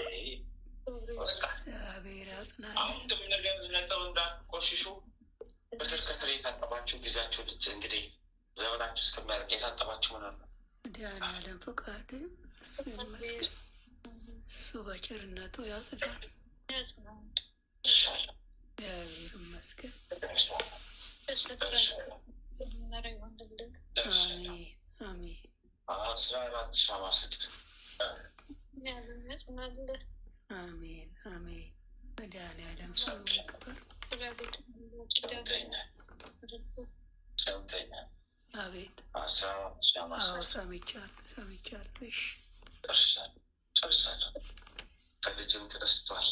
እግዚአብሔር ያጽናልን። አንድም ነገር ነጠው እንዳቆሽሹ በስልከትር የታጠባችሁ ጊዜያችሁ ልጅ እንግዲህ ዘመናችሁ እስከሚያርቅ የታጠባችሁ ሆነ ነው። መድኃኒዓለም ፈቃድ እሱ ይመስገን። እሱ በቸርነቱ ያጽዳል። እግዚአብሔር ይመስገን። አሜን። 14 ሻማ ስጥ። አሜን። መድኃኒዓለም ስሙ ይክበር። ሰምተኛል። አቤት። 14 ሻማ ስጥ። ሰምቻለሁ። እሺ ጨርሳለሁ። ከልጅም ተነስቷል።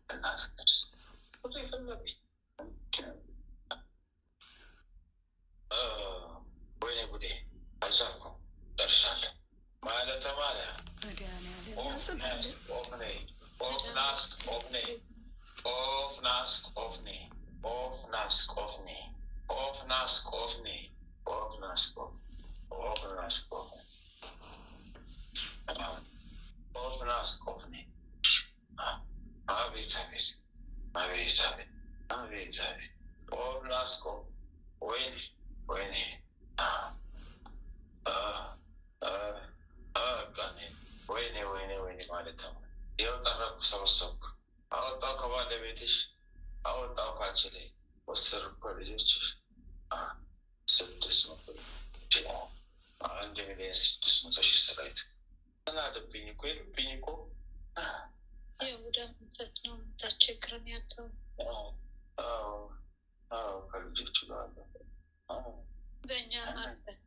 እናት ደርስ ሁሉ የፈለጉ ወይኔ ጉዴ አልዛልኩም። ደርሻለሁ ማለት መድኃኒዓለም ኦፍናስ ቆፍኔ አቤት ኦፍናስቆ ወይኔ ወይኔ ማለት ነው። ይኸው ጠረኩ፣ ሰበሰብኩ፣ አወጣው ከባለቤትሽ፣ አወጣው ካንቺ ላይ ወሰድኩ ልጆችሽ 1,600,000 ሰራዊት ተናደብኝ እኮ የሉብኝ እኮ የቡዳ መንፈስ ነው የምታስቸግረን ያለው። ከልጆቹ ጋር በእኛ ማለት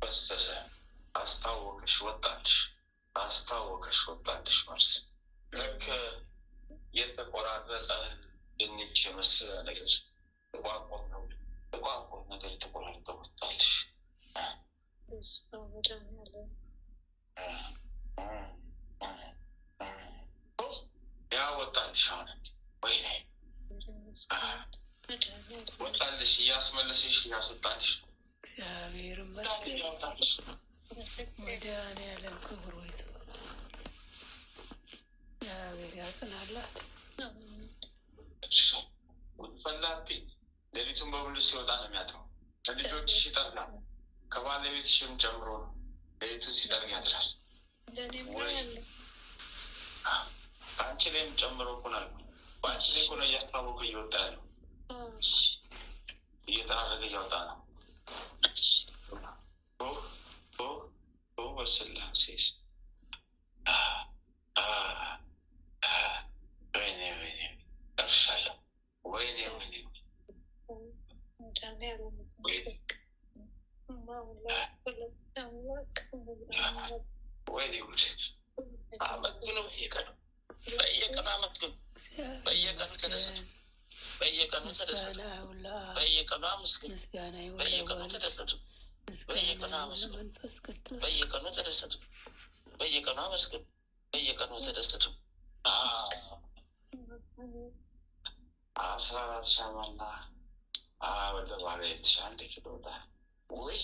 በሰሰ አስታወቀሽ ወጣልሽ መልስ ልክ የተቆራረጠ ድንች የመሰለ ነገር ጥቋቁር ነገር የተቆራረጠ ወጣልሽ። ያ ወጣልሽ። አሁን ወይኔ ወጣልሽ እያስመለስሽ እያስወጣልሽ እግዚአብሔር ይመስገን። መድኃኒዓለም ክብሩ ይስፋ። እግዚአብሔር ያጽናላት። ፈላብኝ ሌሊቱን በሙሉ ሲወጣ ነው የሚያድረው። ከልጆችሽ ይጠርጋል፣ ከባለቤትሽም ጨምሮ ሌሊቱን ሲጠርግ ያድራል። በአንቺ ላይም ጨምሮ እኮ ነው። በአንቺ ላይ እኮ ነው እያስታወቀ እየወጣ ያለው፣ እየጠራረገ እያወጣ ነው። በስላሴስ ወይኔ ወይኔ ደርሻለሁ። ወይኔ ወይኔ ወይኔ ጉድ! አመቱ ነው በየቀኑ አመቱ ነው። በየቀኑ ተደሰቱ፣ በየቀኑ ተደሰቱ፣ በየቀኑ አመስግኑ፣ በየቀኑ ተደሰቱ፣ በየቀኑ አመስግኑ፣ በየቀኑ ተደሰቱ፣ በየቀኑ አመስግኑ፣ በየቀኑ ተደሰቱ። 14 ሻማና ወደ ባለቤትሽ 1 ኪሎ ወጣ። ወይ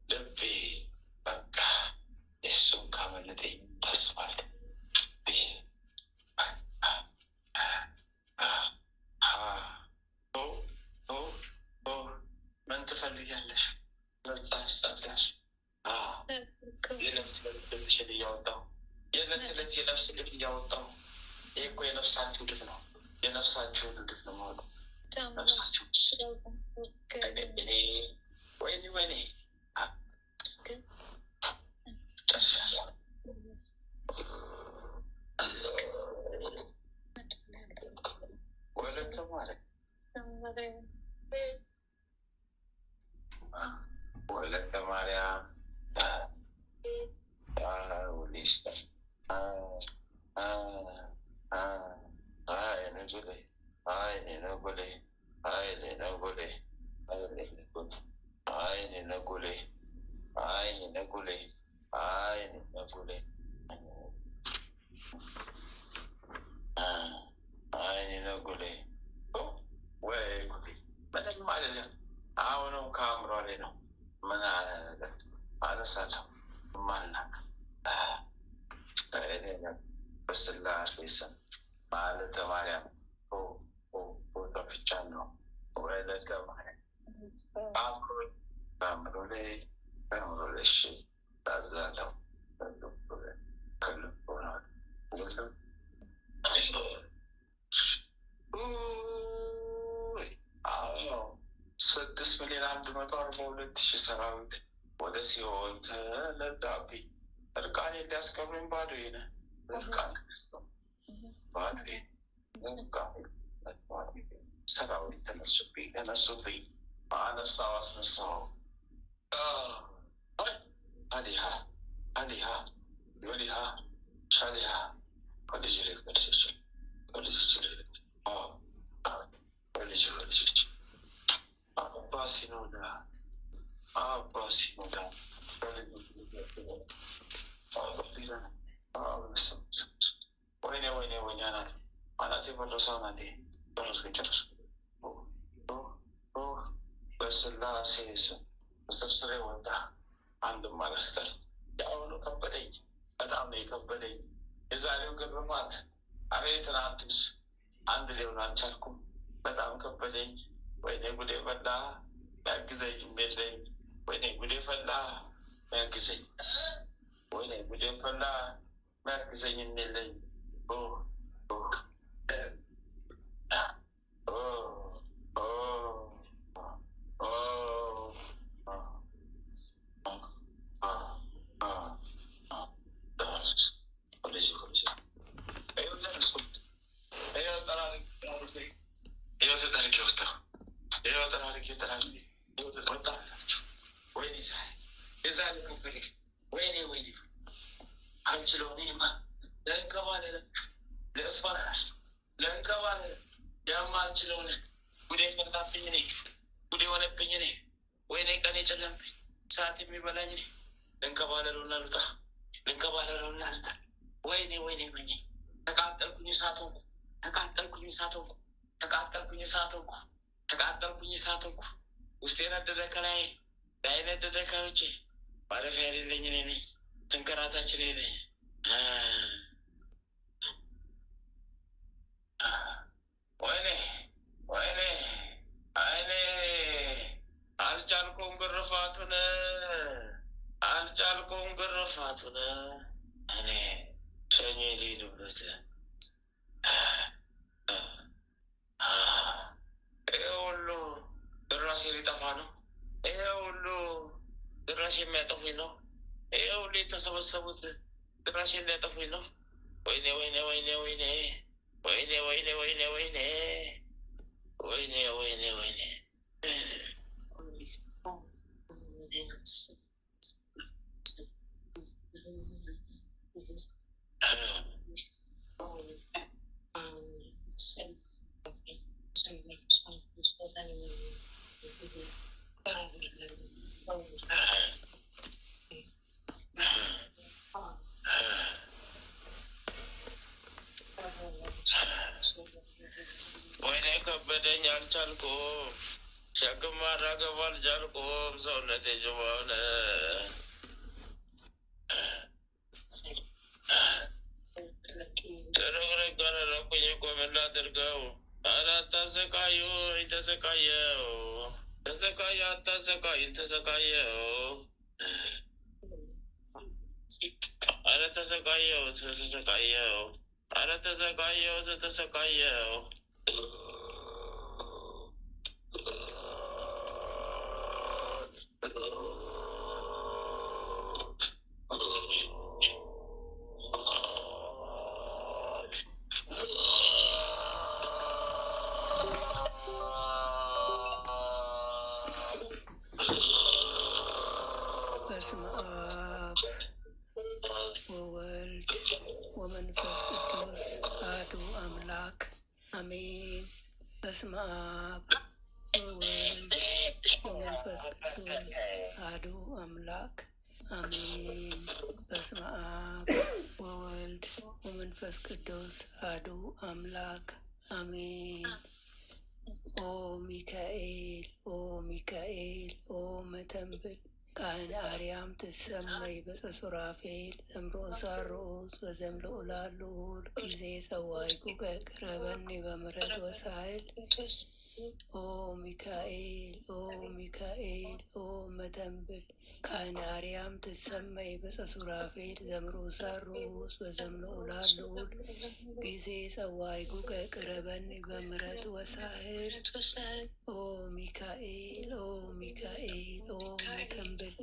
ልቤ በቃ እሱን ካመለጠኝ ተስፋል። ምን ትፈልጊያለሽ? መጽሐፍ ጸዳሽ? የነፍስ ልብሽን እያወጣሁ የዕለት ዕለት የነፍስ ግፍ እያወጣሁ። ይህ እኮ የነፍሳችሁ ግፍ ነው። የነፍሳችሁን ግፍ ነው ማወጣው። ነፍሳችሁ ወይኔ ወይኔ ወለተ ማርያም አሁንም ከአእምሮ ላይ ነው። ምን አነሳለሁ ማናቅ በስላሴ ስም ወለተ ማርያም ጠፍቻለሁ። ወለተ ማርያም በአእምሮ ላይ እሺ ታዛለሁ። ከልብ ሆናል 6,142,000 ሰራዊት ወደ ሲኦል ተነዳብኝ። እርቃኔ ሊያስቀብረኝ ባዶ ነ እርቃኔ ሰራዊት ተነሱብኝ። አነሳው አስነሳው። አሊሃ ዮሊሃ ሻሊሃ ልጆች አባሲኖዳ ወይኔ ወይኔ ወይኔ አናቴ በረሰው ናቴ ጨረስ በስላሴ ስም ስርስሬ ወጣ። አንድም አላስቀር። የአሁኑ ከበደኝ፣ በጣም ነው የከበደኝ። የዛሬው ግርማት አቤት ትናንትስ አንድ ሊሆን አልቻልኩም። በጣም ከበደኝ። ወይኔ ጉዴ ፈላ ያግዘኝ የለኝ። ወይኔ ጉዴ ፈላ ያግዘኝ። ወይኔ ጉዴ ፈላ ያግዘኝ የለኝ። ሰዓት የሚበላኝ ልንከባለሉና ልውጣ። ወይኔ ወይኔ ወይኔ ተቃጠልኩኝ፣ እሳት ሆንኩ። ተቃጠልኩኝ፣ ሳትንኩ ውስጥ የነደደ ከላይ ላይ ነደደ ከውጭ ማረፊያ የሌለኝ እኔ ነኝ፣ ተንከራታች እኔ ነኝ። ወይኔ ወይኔ አይኔ አልቻልኩም ግርፋቱን አልቻልኩም ግርፋቱን እኔ ሸኞ ልሂድበት። ይሄ ሁሉ ድራሽ ሊጠፋ ነው። ይሄ ሁሉ ድራሽ የሚያጠፉኝ ነው። ይሄ ሁሉ የተሰበሰቡት ድራሽ ሊያጠፉኝ ነው። ወይኔ ወይኔ ወይኔ ወይኔ ወይኔ ወይኔ ወይኔ ወይኔ ወይኔ ወይኔ ወይኔ ወይኔ ከበደኝ፣ አልቻልኩም። ሸክም ማራገፍ አልቻልኩም። ሰውነቴ ጅባ ሆነ። ትርክርክ አደረኩኝ እኮ ምን ላድርገው? ኧረ አታሰቃዩኝ፣ ተሰቃየሁ። ተሰቃየ አታሰቃዩኝ፣ ተሰቃየሁ። ኧረ ተሰቃየሁ፣ ተሰቃየሁ። ኧረ ተሰቃየሁ፣ ተሰቃየሁ። በስመ አብ ወወልድ ወመንፈስ ቅዱስ አሐዱ አምላክ አሜን። በስመ አብ ወወልድ ወመንፈስ ቅዱስ አሐዱ አምላክ አሜን። በስመ አብ ወወልድ ወመንፈስ ቅዱስ አሐዱ አምላክ አሜን። ኦ ሚካኤል ኦ ሚካኤል ኦ መተንብል ካህን አርያም ትሰመይ በጸሱራፌል ዘምሮ ሳሮስ በዘምሎ ላሉል ጊዜ ሰዋይኩ ከቅረበኒ በምረት ወሳይል ኦ ሚካኤል ኦ ሚካኤል ኦ መተንብል ካህን አርያም ትሰመይ በጸሱራፌል ዘምሮ ሳሮስ በዘምሎ ላሉል ጊዜ ሰዋይኩ ከቅረበኒ በምረት ወሳይል ኦ ሚካኤል ኦ ሚካኤል ኦ መተንብል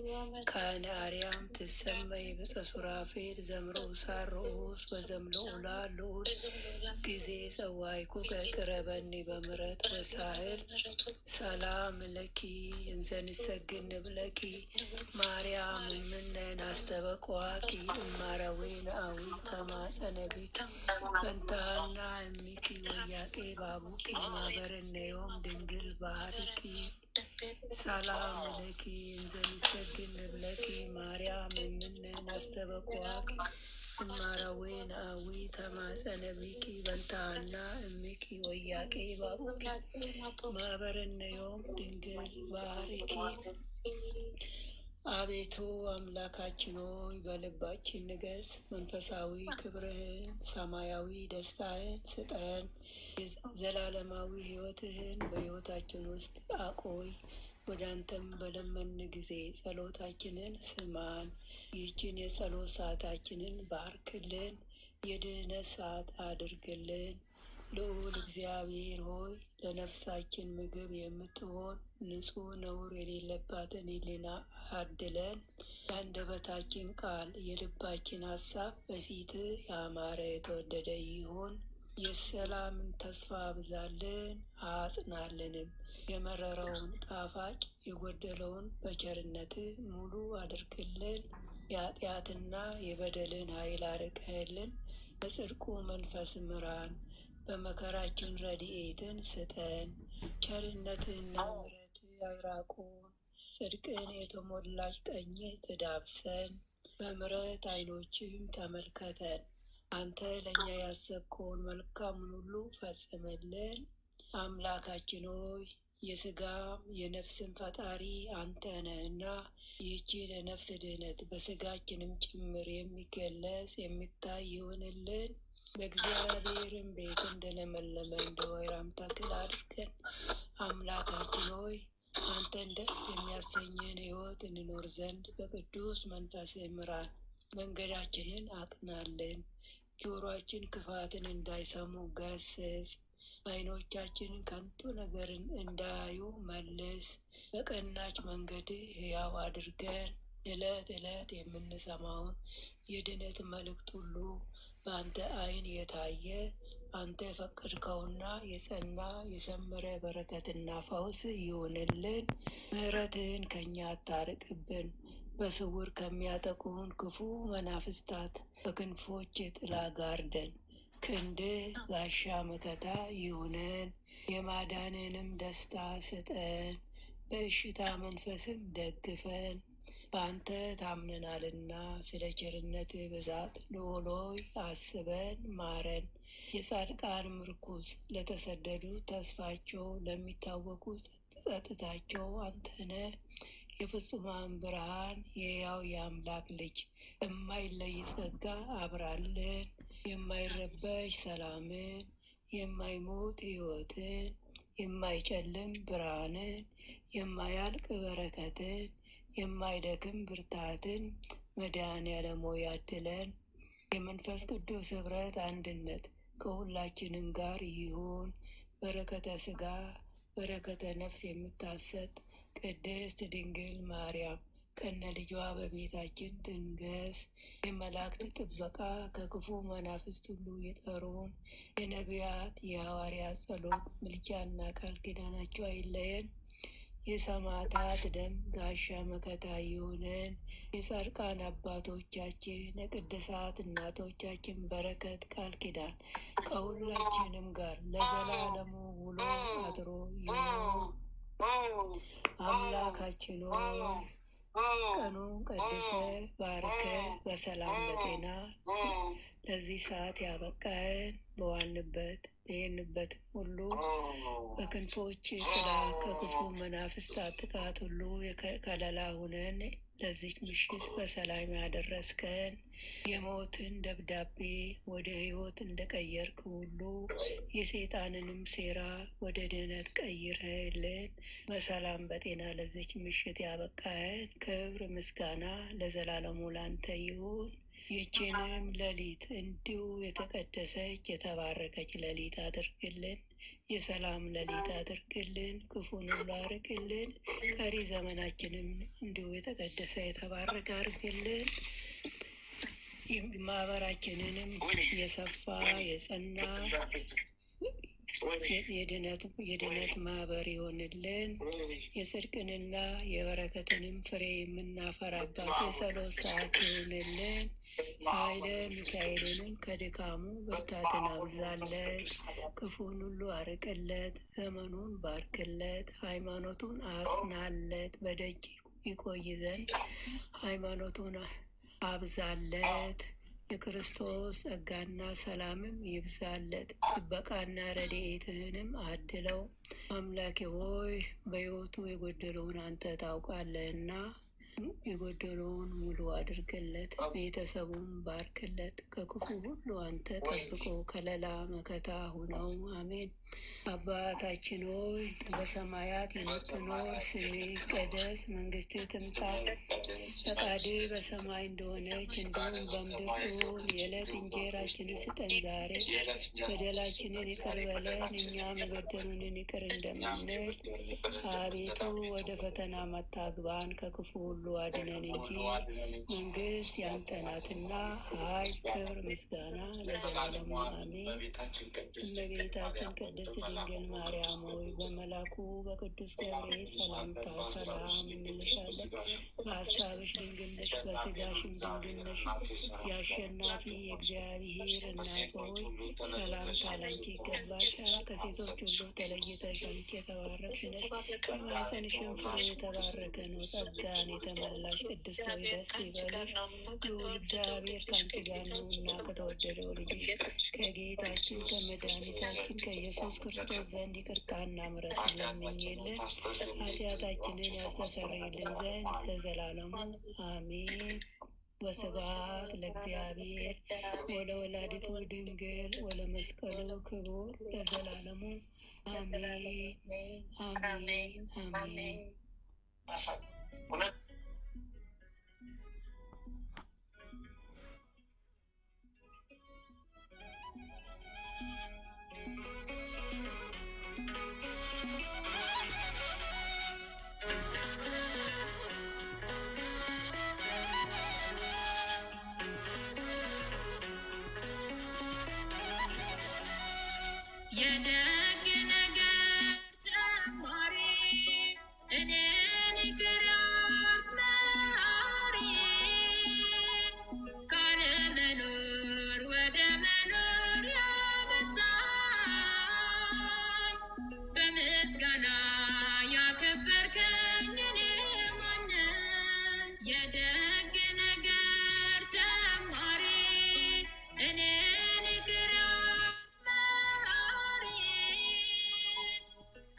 ካህን አርያም ትሰመይ በጸሱራፌል ዘምሮ ሳሮስ በዘምሎ ላሉል ጊዜ ሰዋይኩ ከቅረበኒ በምረት ወሳይል ሰላም ለኪ እንዘንሰግን ብለኪ ማርያም ምነን አስተበቋቂ እማረዌን አዊ ተማጸነቢክ በንታና እሚኪ ወያቄ ባቡኪ ማበረነዮም ድንግል ባህሪኪ ሰላም ለኪ እንዘንሰግን ብለኪ ማርያም ምነን አስተበቋቂ እማረዌን አዊ ተማጸነቢኪ በንታና እሚኪ ወያቄ ባቡኪ ማበረነዮም ድንግል ባህሪኪ። አቤቱ አምላካችን ሆይ በልባችን ንገስ፣ መንፈሳዊ ክብርህን ሰማያዊ ደስታህን ስጠን፣ ዘላለማዊ ሕይወትህን በሕይወታችን ውስጥ አቆይ። ወደ አንተም በለመን ጊዜ ጸሎታችንን ስማን። ይህችን የጸሎት ሰዓታችንን ባርክልን፣ የድህነት ሰዓት አድርግልን። ልዑል እግዚአብሔር ሆይ ለነፍሳችን ምግብ የምትሆን ንጹሕ ነውር የሌለባትን ሕሊና አድለን። የአንደበታችን ቃል የልባችን ሀሳብ በፊትህ ያማረ የተወደደ ይሁን። የሰላምን ተስፋ አብዛልን አጽናልንም። የመረረውን ጣፋጭ የጎደለውን በቸርነትህ ሙሉ አድርግልን። የኃጢአትና የበደልን ኃይል አርቀህልን በጽድቁ መንፈስ ምራን። በመከራችን ረድኤትን ስጠን። ቸርነትህና ምሕረትህ አይራቁን። ጽድቅን የተሞላች ቀኝህ ትዳብሰን። በምሕረት ዓይኖችህም ተመልከተን። አንተ ለእኛ ያሰብከውን መልካሙን ሁሉ ፈጽምልን። አምላካችን ሆይ የስጋም የነፍስም ፈጣሪ አንተ ነህና ይህችን የነፍስ ድህነት በስጋችንም ጭምር የሚገለጽ የሚታይ ይሆንልን። በእግዚአብሔርም ቤት እንደለመለመ እንደ ወይራም ተክል አድርገን አምላካችን ሆይ አንተን ደስ የሚያሰኝን ሕይወት እንኖር ዘንድ በቅዱስ መንፈስ ምራን። መንገዳችንን አቅናልን። ጆሮአችን ክፋትን እንዳይሰሙ ገስጽ። ዓይኖቻችንን ከንቱ ነገርን እንዳያዩ መልስ። በቀናች መንገድ ሕያው አድርገን ዕለት ዕለት የምንሰማውን የድነት መልእክት ሁሉ በአንተ ዓይን የታየ አንተ የፈቀድከውና የጸና የሰመረ በረከትና ፈውስ ይሆንልን። ምሕረትህን ከእኛ አታርቅብን። በስውር ከሚያጠቁን ክፉ መናፍስታት በክንፎች ጥላ ጋርደን። ክንድህ ጋሻ መከታ ይሁነን። የማዳንንም ደስታ ስጠን። በእሽታ መንፈስም ደግፈን። በአንተ ታምነናልና ስለ ቸርነት ብዛት ልዑል ሆይ አስበን ማረን። የጻድቃን ምርኩዝ ለተሰደዱ ተስፋቸው ለሚታወቁ ጸጥታቸው አንተነ የፍጹማን ብርሃን የሕያው የአምላክ ልጅ የማይለይ ጸጋ አብራልን። የማይረበሽ ሰላምን፣ የማይሞት ሕይወትን፣ የማይጨልም ብርሃንን፣ የማያልቅ በረከትን፣ የማይደክም ብርታትን መድኃኔዓለም ሆይ ያድለን። የመንፈስ ቅዱስ ኅብረት አንድነት ከሁላችንም ጋር ይሁን። በረከተ ሥጋ በረከተ ነፍስ የምታሰጥ ቅድስት ድንግል ማርያም ከነ ልጇ በቤታችን ትንገስ። የመላእክት ጥበቃ ከክፉ መናፍስት ሁሉ ይጠሩን። የነቢያት የሐዋርያት ጸሎት ምልጃና ቃል ኪዳናቸው አይለየን። የሰማዕታት ደም ጋሻ መከታ ይሁነን። የጻድቃን አባቶቻችን የቅድሳት እናቶቻችን በረከት ቃል ኪዳን ከሁላችንም ጋር ለዘላለሙ ውሎ አድሮ ይኑር። አምላካችን ሆይ ቀኑን ቀድሰ ባርከ በሰላም በጤና ለዚህ ሰዓት ያበቃን በዋልንበት በሄንበትም ሁሉ በክንፎች ጥላ ከክፉ መናፍስታት ጥቃት ሁሉ ከለላ ሁነን ለዚች ምሽት በሰላም ያደረስከን የሞትን ደብዳቤ ወደ ሕይወት እንደቀየርክ ሁሉ የሰይጣንንም ሴራ ወደ ድህነት ቀይረህልን በሰላም በጤና ለዚች ምሽት ያበቃህን ክብር ምስጋና ለዘላለሙ ላንተ ይሁን። ይህችንም ሌሊት እንዲሁ የተቀደሰች የተባረከች ሌሊት አድርግልን። የሰላም ሌሊት አድርግልን። ክፉን ሁሉ አርቅልን። ቀሪ ዘመናችንም እንዲሁ የተቀደሰ የተባረከ አድርግልን። ማህበራችንንም የሰፋ የጸና የድነት ማህበር ይሆንልን። የጽድቅንና የበረከትንም ፍሬ የምናፈራባት የጸሎት ሰዓት ይሆንልን። ኃይለ ሚካኤልንም ከድካሙ ብርታትን አብዛለት። ክፉን ሁሉ አርቅለት። ዘመኑን ባርክለት። ሃይማኖቱን አጽናለት። በደጅ ይቆይ ዘንድ ሃይማኖቱን አብዛለት። የክርስቶስ ጸጋና ሰላምም ይብዛለት። ጥበቃና ረድኤትህንም አድለው። አምላኬ ሆይ በሕይወቱ የጎደለውን አንተ ታውቃለህና የጎደለውን ሙሉ አድርግለት። ቤተሰቡን ባርክለት። ከክፉ ሁሉ አንተ ጠብቆ ከለላ መከታ ሁነው። አሜን። አባታችን ሆይ በሰማያት የምትኖር ስምህ ይቀደስ፣ መንግስትህ ትምጣ፣ ፈቃድህ በሰማይ እንደሆነች እንዲሁም በምድር ትሁን። የዕለት እንጀራችንን ስጠን ዛሬ፣ በደላችንን ይቅር በለን እኛም የበደሉንን ይቅር እንደምንል። አቤቱ ወደ ፈተና አታግባን ከክፉ ሁሉ አድነን እንጂ መንግስት ያንተ ናትና ኃይል፣ ክብር፣ ምስጋና ለዘላለሙ አሜን። እመቤታችን ቅድስት ድንግል ማርያም ሆይ በመልአኩ በቅዱስ ገብርኤል ሰላምታ ሰላም እንልሻለን። በሀሳብሽ ድንግል ነሽ፣ በስጋሽም ድንግል ነሽ። የአሸናፊ የእግዚአብሔር እናት ሆይ ሰላምታ ላንቺ ይገባሻል። ከሴቶች ሁሉ ተለይተሽ አንቺ የተባረክሽ ነሽ፣ የማኅፀንሽም ፍሬ የተባረከ ነው። ጸጋን የተመላሽ ቅድስት ሆይ ደስ ይበልሽ፣ ልዑል እግዚአብሔር ከአንቺ ጋር ነውና ከተወደደው ልጅሽ ከጌታችን ከመድኃኒታችን ከኢየሱስ ክርስቶስ ዘንድ ይቅርታና ምሕረትን ለምኝልን ኃጢአታችንን ያስተሰርይልን ዘንድ ለዘላለሙ አሜን። ወስብሐት ለእግዚአብሔር ወለወላዲቱ ድንግል ወለመስቀሉ ክቡር ለዘላለሙ አሜን አሜን አሜን። የደግ ነገር ጀማሪ እኔን ይቅር መሐሪ ካለመኖር ወደ መኖር ያመጣኝ በምስጋና ያከበርከኝ እኔ ማነኝ? የደግ ነገር ጀማሪ እኔን ይቅር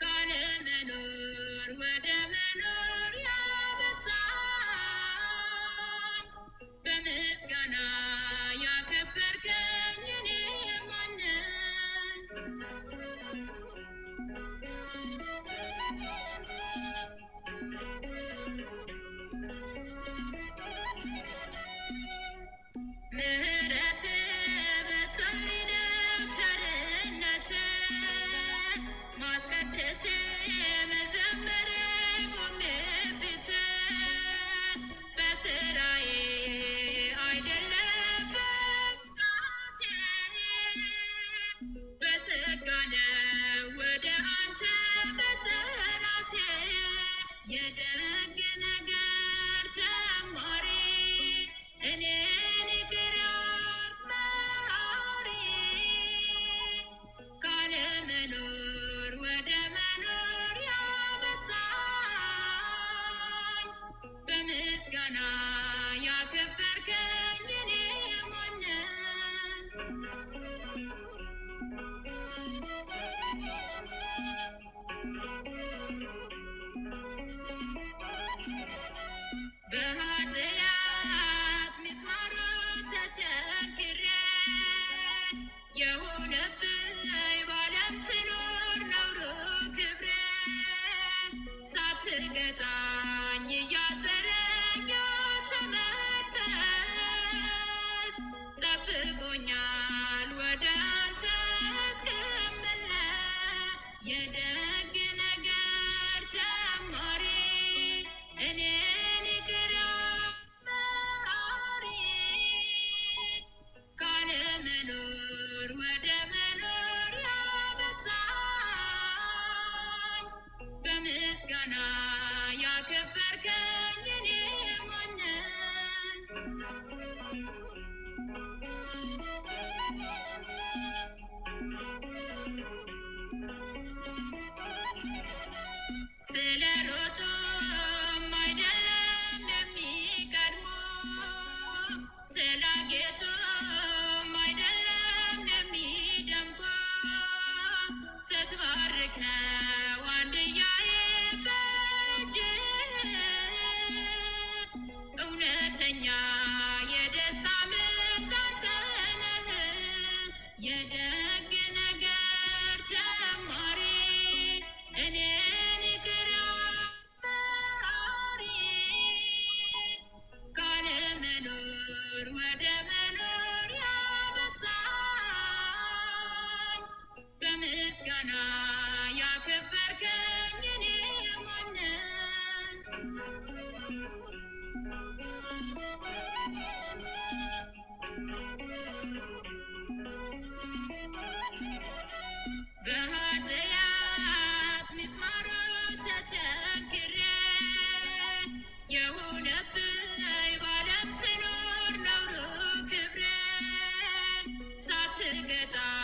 ካለመኖር ወደ መኖር ያመጣኝ በምስጋና ያከበርከኝ እኔ ማነኝ? ምሕረት በሰልኝ ነው ቸርነት ማስቀደስ መዘመር ቆሜ ፊት በስራዬ አይደለም በብቃቴ በጸጋ ነው ወደ አንተ መጠራቴ። የደግ ነገር ጀማሪ እኔን ይቅር መሐሪ ካለመኖር ወደ መኖር ያመጣኝ በምስጋና ያከበርከኝ እኔ ማነኝ? በኃጢአት ምስማር ተቸግሬ የሆነብኝ ባለም ስኖር ነውሩ ክብሬ ሳትገታኝ እያጠረኝ ተመንፈስ ጠብቆኛል ወደ አንተ እስክመለስ። የደግ ነገር ጀማሪ እኔን ይቅር መሐሪ ካለመኖር ወደ መኖር ያመጣኝ በምስጋና ያከበርከኝ እኔ ማነኝ? ስለ ሮጡም አይደለም የሚቀድሙ ስላጌጡም አይደለም የሚደምቁ ስትባርክ ነው አንድያዬ በእጅ እውነተኛ የደስታ ምንጭ አንተ ነህ። የደግ ነገር ጀማሪ እኔን ይቅር መሐሪ ካለመኖር ወደ መኖር ያመጣኝ በምስጋና ያከበርከኝ እኔ ማነኝ? በኃጢአት ምስማር ተቸግሬ የሆነብኝ ባለም ይረገጣል።